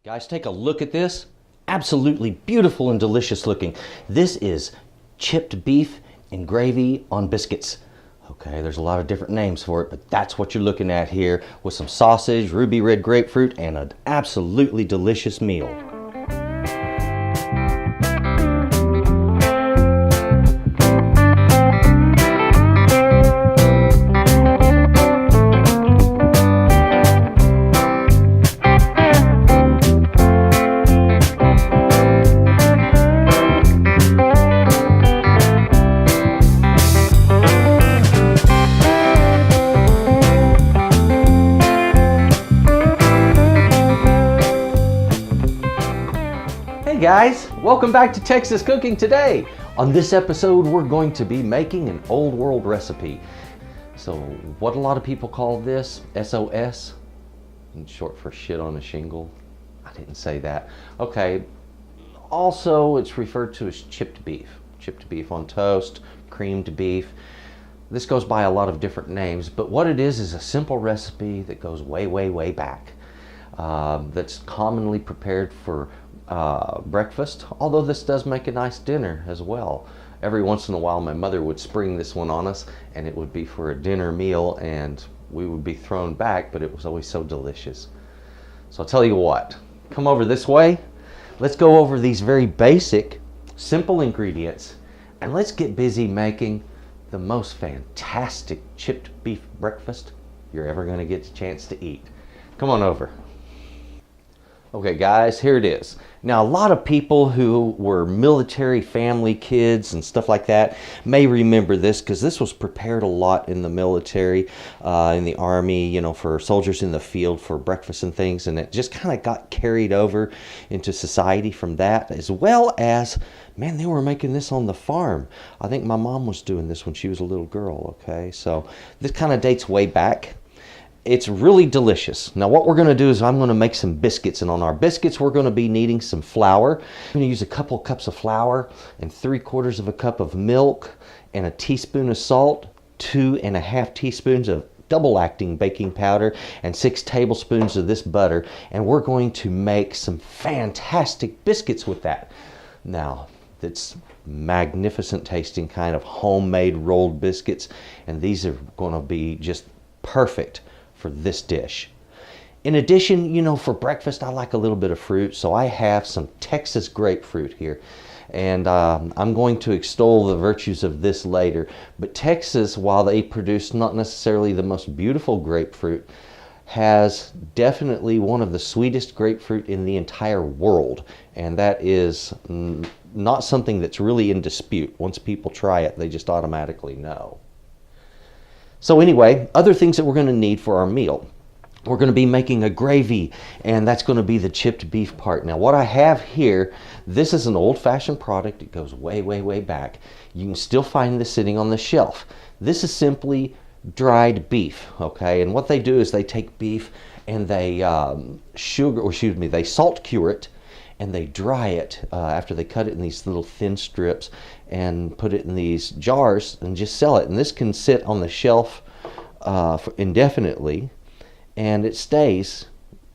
Guys, take a look at this. Absolutely beautiful and delicious looking. This is chipped beef and gravy on biscuits. Okay, there's a lot of different names for it, but that's what you're looking at here with some sausage, ruby red grapefruit, and an absolutely delicious meal. Hey guys, welcome back to Texas Cooking Today. On this episode, we're going to be making an old world recipe. So what a lot of people call this, SOS, in short for shit on a shingle. I didn't say that. Okay, also it's referred to as chipped beef. Chipped beef on toast, creamed beef. This goes by a lot of different names, but what it is a simple recipe that goes way, way, way back. That's commonly prepared for breakfast, although this does make a nice dinner as well. Every once in a while my mother would spring this one on us and it would be for a dinner meal and we would be thrown back, but it was always so delicious. So I'll tell you what, come over this way. Let's go over these very basic, simple ingredients and let's get busy making the most fantastic chipped beef breakfast you're ever going to get a chance to eat. Come on over. Okay guys, here it is. Now a lot of people who were military family kids and stuff like that may remember this because this was prepared a lot in the military, in the army, you know, for soldiers in the field for breakfast and things, and it just kind of got carried over into society from that, as well as, man, they were making this on the farm. I think my mom was doing this when she was a little girl, okay? So this kind of dates way back. It's really delicious. Now what we're going to do is I'm going to make some biscuits, and on our biscuits we're going to be needing some flour. I'm going to use a couple cups of flour and 3/4 of a cup of milk and a teaspoon of salt, 2.5 teaspoons of double acting baking powder, and 6 tablespoons of this butter, and we're going to make some fantastic biscuits with that. Now it's magnificent tasting kind of homemade rolled biscuits, and these are going to be just perfect for this dish. In addition, you know, for breakfast I like a little bit of fruit, so I have some Texas grapefruit here, and I'm going to extol the virtues of this later. But Texas, while they produce not necessarily the most beautiful grapefruit, has definitely one of the sweetest grapefruit in the entire world, and that is not something that's really in dispute. Once people try it, they just automatically know. So anyway, other things that we're going to need for our meal. We're going to be making a gravy, and that's going to be the chipped beef part. Now what I have here, this is an old-fashioned product. It goes way, way, way back. You can still find this sitting on the shelf. This is simply dried beef, okay? And what they do is they take beef and they they salt cure it, and they dry it after they cut it in these little thin strips and put it in these jars and just sell it. And this can sit on the shelf indefinitely, and it stays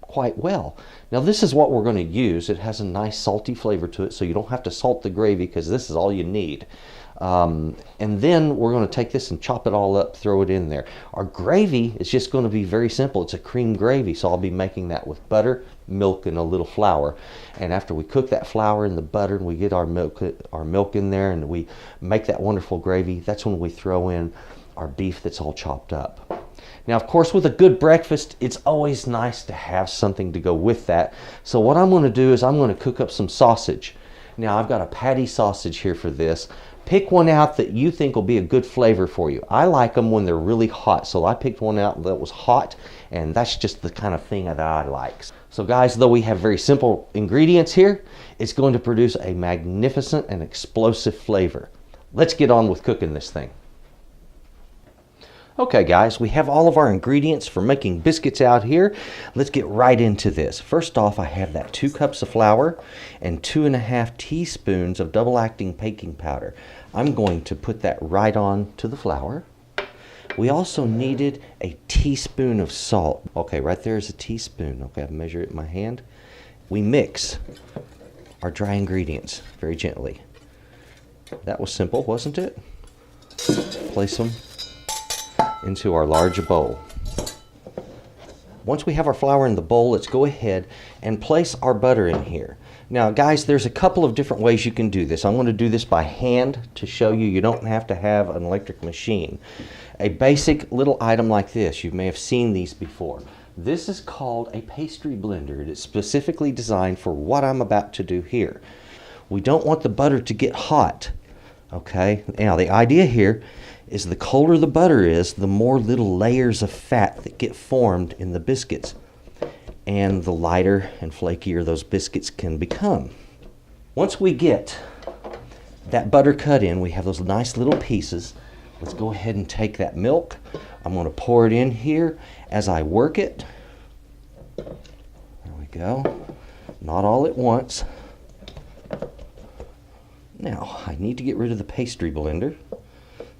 quite well. Now this is what we're going to use. It has a nice salty flavor to it, so you don't have to salt the gravy because this is all you need. And then we're going to take this and chop it all up, throw it in there. Our gravy is just going to be very simple. It's a cream gravy, so I'll be making that with butter, milk, and a little flour. And after we cook that flour in the butter and we get our milk in there and we make that wonderful gravy, that's when we throw in our beef that's all chopped up. Now, of course, with a good breakfast, it's always nice to have something to go with that. So what I'm going to do is I'm going to cook up some sausage. Now, I've got a patty sausage here for this. Pick one out that you think will be a good flavor for you. I like them when they're really hot, so I picked one out that was hot, and that's just the kind of thing that I like. So guys, though we have very simple ingredients here, it's going to produce a magnificent and explosive flavor. Let's get on with cooking this thing. Okay guys, we have all of our ingredients for making biscuits out here. Let's get right into this. First off, I have that 2 cups of flour and 2.5 teaspoons of double acting baking powder. I'm going to put that right on to the flour. We also needed a teaspoon of salt. Okay, right there is a teaspoon. Okay, I've measured it in my hand. we mix our dry ingredients very gently. That was simple, wasn't it? Place them into our large bowl. Once we have our flour in the bowl, let's go ahead and place our butter in here. Now guys, there's a couple of different ways you can do this. I'm going to do this by hand to show you. You don't have to have an electric machine. A basic little item like this, you may have seen these before. This is called a pastry blender. It is specifically designed for what I'm about to do here. We don't want the butter to get hot. Okay, now the idea here is the colder the butter is, the more little layers of fat that get formed in the biscuits, and the lighter and flakier those biscuits can become. Once we get that butter cut in, we have those nice little pieces. Let's go ahead and take that milk. I'm going to pour it in here as I work it. There we go. Not all at once. Now, I need to get rid of the pastry blender.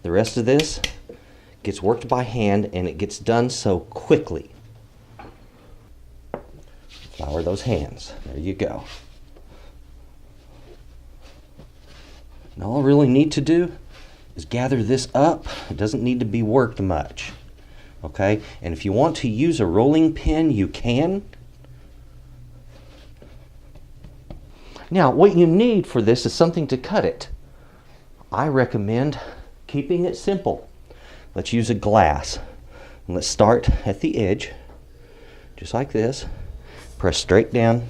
The rest of this gets worked by hand, and it gets done so quickly. Flour those hands. There you go. Now all I really need to do is gather this up. It doesn't need to be worked much. Okay? And if you want to use a rolling pin, you can. Now, what you need for this is something to cut it. I recommend keeping it simple. Let's use a glass. And let's start at the edge, just like this. Press straight down,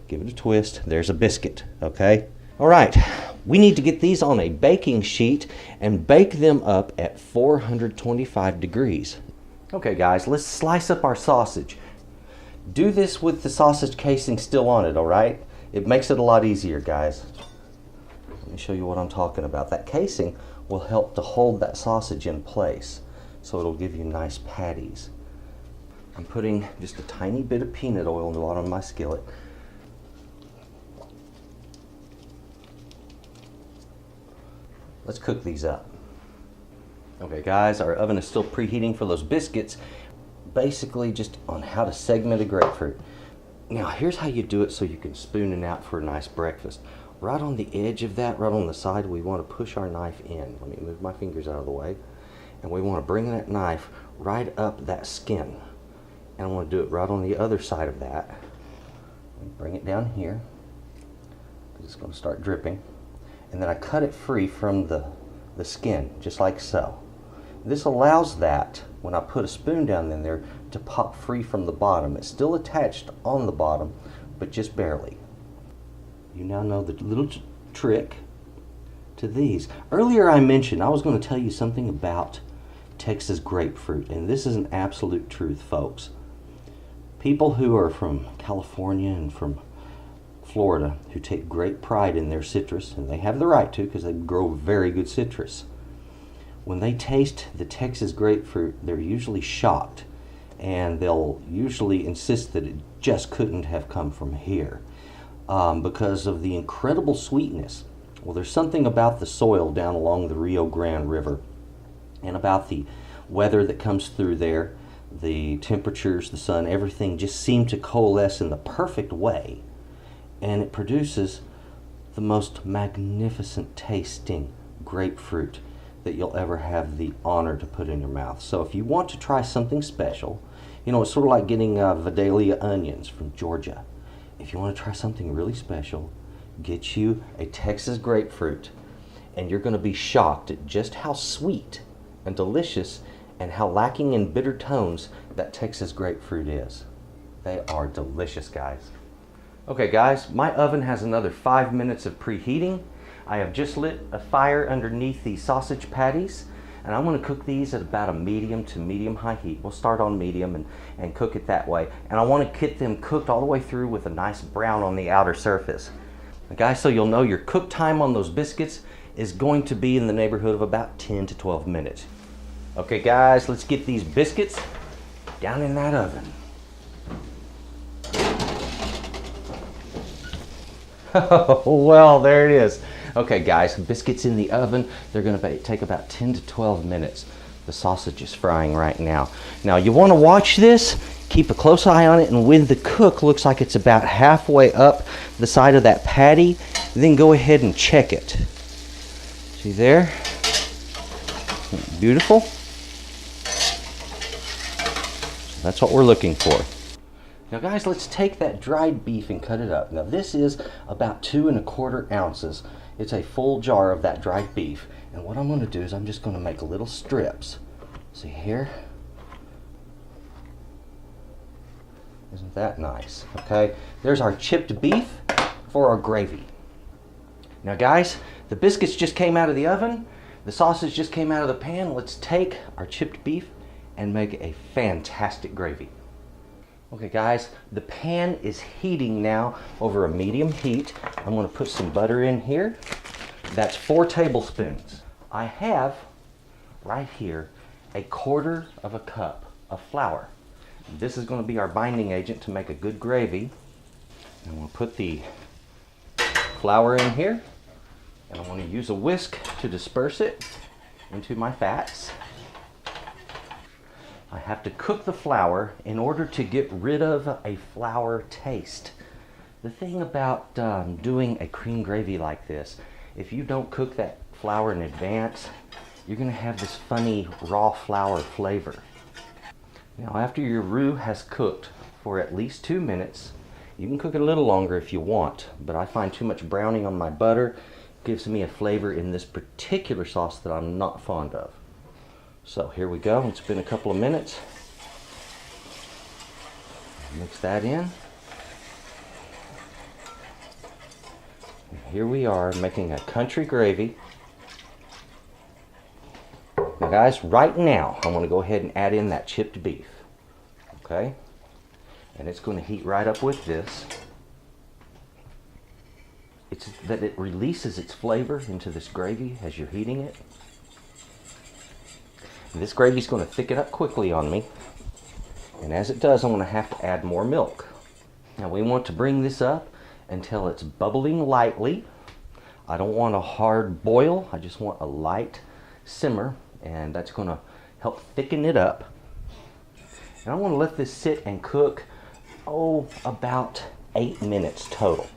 give it a twist. There's a biscuit, okay? All right, we need to get these on a baking sheet and bake them up at 425 degrees. Okay guys, let's slice up our sausage. Do this with the sausage casing still on it, all right? It makes it a lot easier, guys. Let me show you what I'm talking about. That casing will help to hold that sausage in place, so it'll give you nice patties. I'm putting just a tiny bit of peanut oil in the bottom of my skillet. Let's cook these up. Okay guys, our oven is still preheating for those biscuits. Basically just on how to segment a grapefruit. Now here's how you do it so you can spoon it out for a nice breakfast. Right on the edge of that, right on the side, we want to push our knife in. Let me move my fingers out of the way. And we want to bring that knife right up that skin. And I want to do it right on the other side of that. Bring it down here. It's going to start dripping. And then I cut it free from the skin, just like so. This allows that, when I put a spoon down in there, to pop free from the bottom. It's still attached on the bottom, but just barely. You now know the little trick to these. Earlier I mentioned I was going to tell you something about Texas grapefruit, and this is an absolute truth, folks. People who are from California and from Florida who take great pride in their citrus, and they have the right to because they grow very good citrus. When they taste the Texas grapefruit, they're usually shocked, and they'll usually insist that it just couldn't have come from here because of the incredible sweetness. Well, there's something about the soil down along the Rio Grande River and about the weather that comes through there. The temperatures, the sun, everything just seem to coalesce in the perfect way, and it produces the most magnificent tasting grapefruit that you'll ever have the honor to put in your mouth. So if you want to try something special, you know, it's sort of like getting Vidalia onions from Georgia. If you want to try something really special, get you a Texas grapefruit, and you're going to be shocked at just how sweet and delicious and how lacking in bitter tones that Texas grapefruit is. They are delicious, guys. Okay guys, my oven has another 5 minutes of preheating. I have just lit a fire underneath the sausage patties, and I'm going to cook these at about a medium to medium high heat. We'll start on medium and cook it that way. And I want to get them cooked all the way through with a nice brown on the outer surface. Now, guys, so you'll know your cook time on those biscuits is going to be in the neighborhood of about 10 to 12 minutes. Okay guys, let's get these biscuits down in that oven. Well, there it is. Okay guys, biscuits in the oven. They're going to take about 10 to 12 minutes. The sausage is frying right now. Now you want to watch this, keep a close eye on it, and when the cook looks like it's about halfway up the side of that patty, then go ahead and check it. See there? Beautiful. That's what we're looking for. Now guys, let's take that dried beef and cut it up. Now this is about 2 1/4 ounces. It's a full jar of that dried beef. And what I'm going to do is I'm just going to make little strips. See here? Isn't that nice? Okay, there's our chipped beef for our gravy. Now guys, the biscuits just came out of the oven. The sausage just came out of the pan. Let's take our chipped beef and make a fantastic gravy. Okay guys, the pan is heating now over a medium heat. I'm going to put some butter in here. That's 4 tablespoons. I have right here 1/4 of a cup of flour. This is going to be our binding agent to make a good gravy. And we'll put the flour in here, and I'm going to use a whisk to disperse it into my fats. I have to cook the flour in order to get rid of a flour taste. The thing about doing a cream gravy like this, if you don't cook that flour in advance, you're going to have this funny raw flour flavor. Now after your roux has cooked for at least 2 minutes, you can cook it a little longer if you want, but I find too much browning on my butter gives me a flavor in this particular sauce that I'm not fond of. So here we go. It's been a couple of minutes. Mix that in. And here we are making a country gravy. Now guys, right now I'm going to go ahead and add in that chipped beef. Okay? And it's going to heat right up with this. It's that it releases its flavor into this gravy as you're heating it. This gravy is going to thicken up quickly on me, and as it does, I'm going to have to add more milk. Now we want to bring this up until it's bubbling lightly. I don't want a hard boil, I just want a light simmer, and that's going to help thicken it up. And I want to let this sit and cook, about 8 minutes total.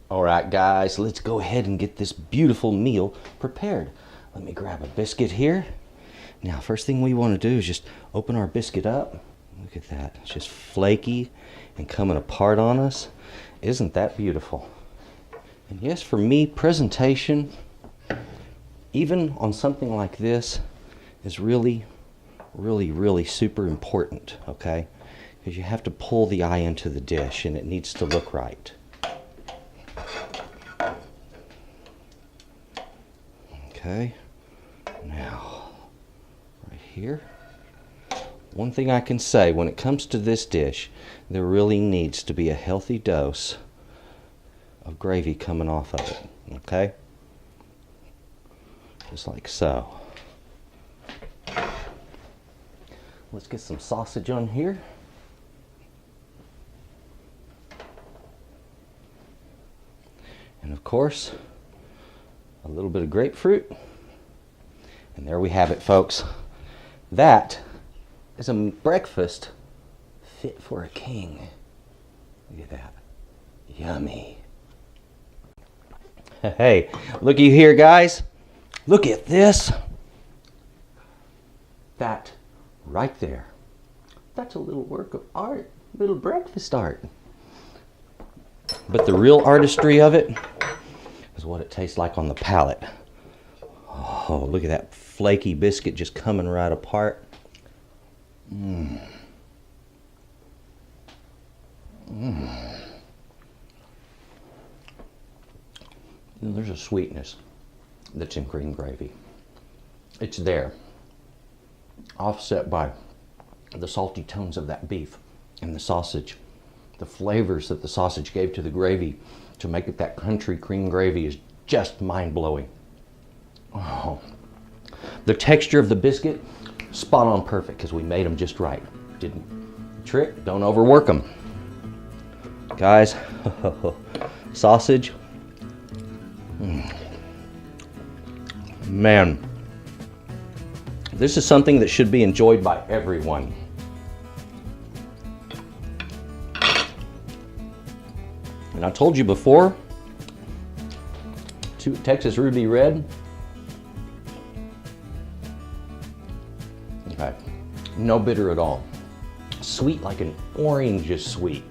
Alright guys, let's go ahead and get this beautiful meal prepared. Let me grab a biscuit here. Now, first thing we want to do is just open our biscuit up. Look at that. It's just flaky and coming apart on us. Isn't that beautiful? And yes, for me, presentation, even on something like this, is really, really, really super important, okay? Because you have to pull the eye into the dish, and it needs to look right. Okay. Now, here. One thing I can say, when it comes to this dish, there really needs to be a healthy dose of gravy coming off of it, okay? Just like so. Let's get some sausage on here. And of course, a little bit of grapefruit. And there we have it, folks. That is a breakfast fit for a king. Look at that. Yummy. Hey, looky here, guys. Look at this. That right there. That's a little work of art. Little breakfast art. But the real artistry of it is what it tastes like on the palate. Oh, look at that flaky biscuit just coming right apart. Mmm. Mmm. There's a sweetness that's in cream gravy. It's there, offset by the salty tones of that beef and the sausage. The flavors that the sausage gave to the gravy to make it that country cream gravy is just mind-blowing. Oh, the texture of the biscuit, spot on perfect because we made them just right. Didn't trick, don't overwork them. Guys, sausage, man, This is something that should be enjoyed by everyone. And I told you before, Texas Ruby Red. Okay, no bitter at all. Sweet like an orange is sweet.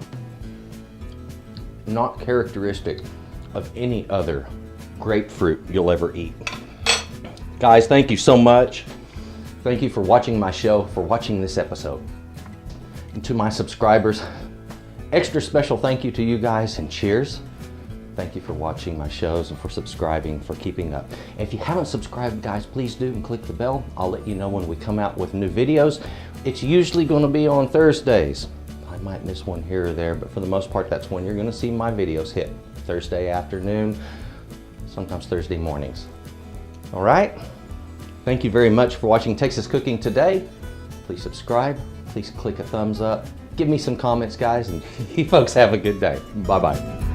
Not characteristic of any other grapefruit you'll ever eat. Guys, thank you so much. Thank you for watching my show, for watching this episode. And to my subscribers, extra special thank you to you guys, and cheers. Thank you for watching my shows and for subscribing, for keeping up. And if you haven't subscribed, guys, please do and click the bell. I'll let you know when we come out with new videos. It's usually going to be on Thursdays. I might miss one here or there, but for the most part, that's when you're going to see my videos hit. Thursday afternoon, sometimes Thursday mornings. All right? Thank you very much for watching Texas Cooking today. Please subscribe. Please click a thumbs up. Give me some comments, guys, and you folks have a good day. Bye-bye.